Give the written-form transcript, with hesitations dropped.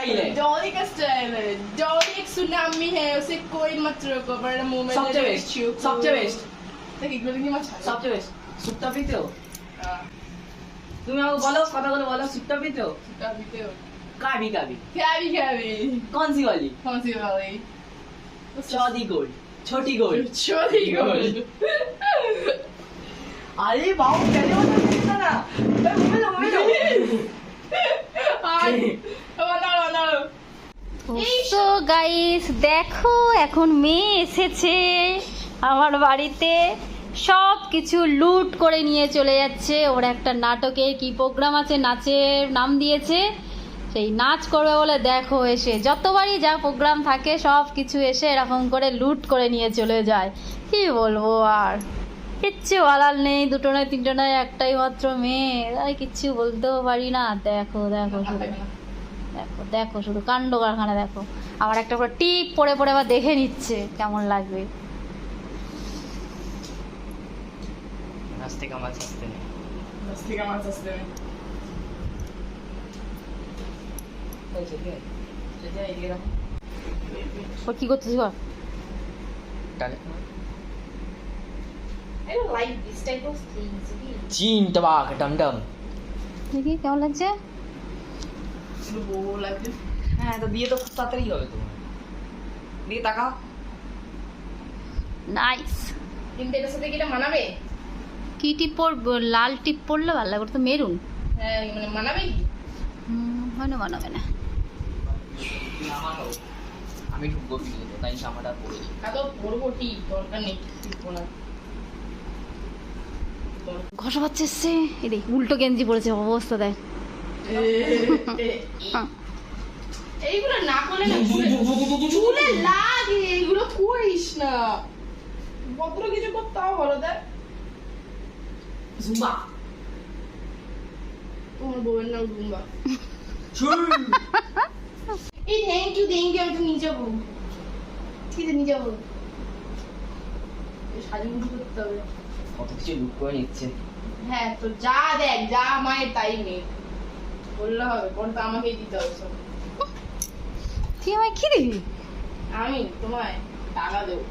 Style है, डॉली का style है। डॉली एक सुनामी है, उसे कोई मत रोको, वरना मुंह में सबसे बेस्ट, सबसे बेस्ट, দেখি গুলো কি মাছ सबसे बेस्ट। सुट्टा पीते हो? হ্যাঁ তুমি আমাকে বলো, কথাগুলো বলো। सुट्टा पीते हो? কাবিতে ও कभी कभी। কাবি কাবি कौन सी वाली? कौन सी वाली? चौधी गोल्ड, छोटी गोल्ड। छोटी गोल्ड। अरे बाबू पहले वो ना তো গাইস দেখো এখন মেয়ে এসেছে আমার বাড়িতে, সব কিছু লুট করে নিয়ে চলে যাচ্ছে। ওর একটা নাটকের কি প্রোগ্রাম আছে, নাচের নাম দিয়েছে, সেই নাচ করবে বলে দেখো এসে যতবারই যা প্রোগ্রাম থাকে সব কিছু এসে এরকম করে লুট করে নিয়ে চলে যায়। কি বলবো আর, কিচ্ছু বলার নেই। দুটো নয় তিনটে নয়, একটাই মাত্র মেয়ে, তাই কিচ্ছু বলতেও পারি না। দেখো দেখো শুধু, দেখো দেখো শুধু কাণ্ড কারখানা দেখো। আবার একটা করে টিপ পরে পরে আবার দেখে নিচ্ছে কেমন লাগবে। नाश्ते का मत सस्ते में। मस्ती का मांस सस्ते में। चलिए ये रहा। ও কি করছিস বল? I don't like this type of things. चीन टबाक डमडम। দেখি কেমন লাগছে। শুধু বউ লাগছে। হ্যাঁ তো বিয়ে তো খুব তাড়াতাড়ি হবে তোমার। দিয়ে তাকাও। নাইস। কিন্তু এটার সাথে কি এটা মানাবে? কি টিপ পরবো? লাল টিপ পরলে ভালো লাগবে, তো মেরুন। হ্যাঁ মানে মানাবে কি? হয় না, বানাবে না। আমি ঢুকবো ভিডিওতে, তাই জামাটা পরে দিই। তা তো পরবো ঠিক, দরকার নেই টিপবো না। ঘষা পাচ্ছে এসছে, এই দেখ উল্টো গেঞ্জি পড়েছে, অবস্থা দেয়। এইগুলো না করলে না চুলে লাগে, এইগুলো করিস না। ভদ্র কিছু করতেও ভালো দেয়। জুম্বা। তোমার বউয়ের নাম জুম্বা। চুল। এই থ্যাংক ইউ আমি তো নিয়ে যাবো। ঠিক আছে নিয়ে যাবো। সাজুগুজু করতে হবে। কত কিছু লুক করে নিচ্ছে। হ্যাঁ তো যা দেখ, যা মায়ের তাই নেই বললে হবে, পরে তো আমাকেই দিতে হবে সব। তুই আমায় কি দিবি? আমি তোমায় টাকা দেবো।